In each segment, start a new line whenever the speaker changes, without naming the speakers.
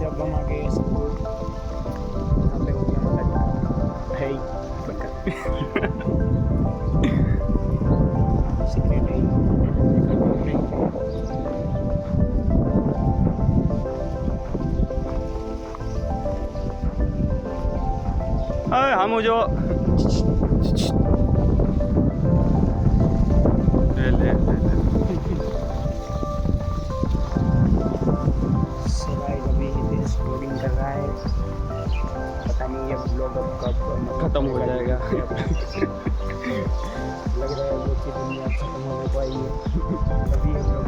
जब हम आगे स्कूल पे हो गया मतलब है सीक्रेट है
हम जो ले
सिवाय अभी देश ब्लॉगिंग कर रहा है, पता नहीं ये ब्लॉग अब कब
खत्म हो जाएगा।
लग रहा है वो की दुनिया खत्म होने को आई है अभी ये ब्लॉग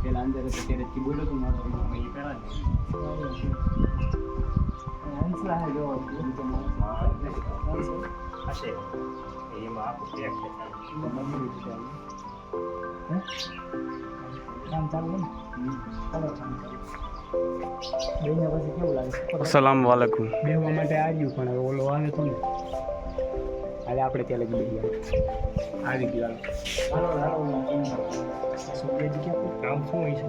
પેલા અંદર તો તેરેથી બોલો તો મારો એ પેલા આન્સર હે જો તો મારો હશે એમાં આપ ચેક થાય હે કામ ચાલુ ને ચાલો કામ બેને પછી કેવું લાગે
अस्सलाम वालेकुम।
બેહવા માટે આવ્યું પણ હવે ઓલો આવે તો ને હાલે આપણે ત્યાં લગી બેહી આવી ગયો હાલો હાલો काम શું હોય છે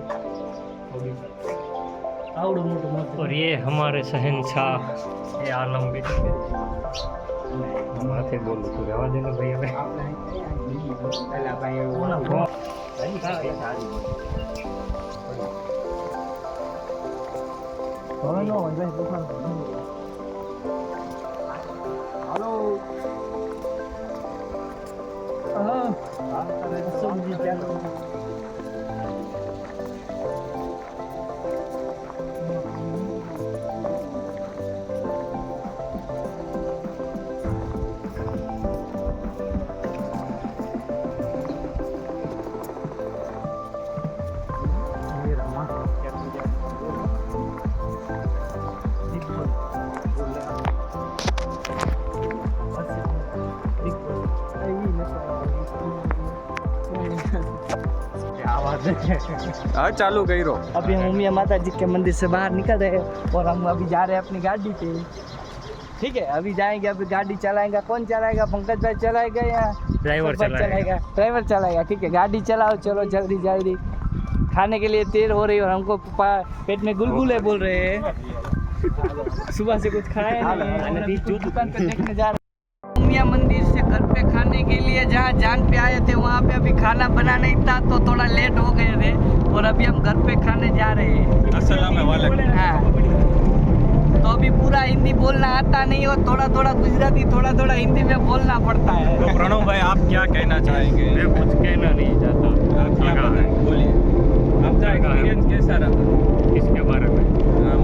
આવડું મોટું મત
और ये हमारे शहनशाह ये आलम भी माथे बोलो तो रहवा देने भाई हमें
પેલા ભાઈ ઓલા હાલો
हाँ चालू करो।
अभी हम उमिया माता जी के मंदिर से बाहर निकल रहे हैं और हम अभी जा रहे हैं अपनी गाड़ी पे। ठीक है, अभी जाएंगे, अभी गाड़ी चलाएगा। कौन चलाएगा? पंकज भाई चलाएगा या
ड्राइवर
चलाएगा? ड्राइवर चलाएगा। ठीक है, गाड़ी चलाओ, चलो जल्दी जल्दी। खाने के लिए देर हो रही है और हमको पेट में गुलगुले बोल रहे हैं। सुबह से कुछ खाया नहीं, दुकान पे देखने जा रहे हैं। उमिया मंदिर से घर पे खाने के लिए जहाँ जान पे आए थे वहाँ पे अभी खाना बना नहीं था तो थोड़ा लेट हो गए थे और अभी हम घर पे खाने जा रहे हैं।
अस्सलाम वालेकुम।
हाँ, तो अभी पूरा हिंदी बोलना आता नहीं और थोड़ा थोड़ा गुजराती, थोड़ा थोड़ा हिंदी में बोलना पड़ता है।
तो प्रणव भाई आप क्या कहना चाहेंगे?
मैं कुछ कहना नहीं चाहता।
आप क्या बोलिए, आपका एक्सपीरियंस कैसा रहा
किसके बारे में?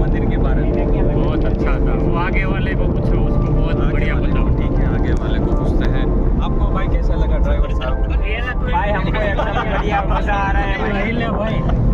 मंदिर के बारे में?
बहुत अच्छा था। वो आगे वाले को पूछो, उसको बहुत बढ़िया बताओ।
ठीक है, आगे वाले को पूछते हैं। आपको भाई कैसा लगा ड्राइवर साहब?
भाई हमको एकदम बढ़िया मजा आ रहा है भाई।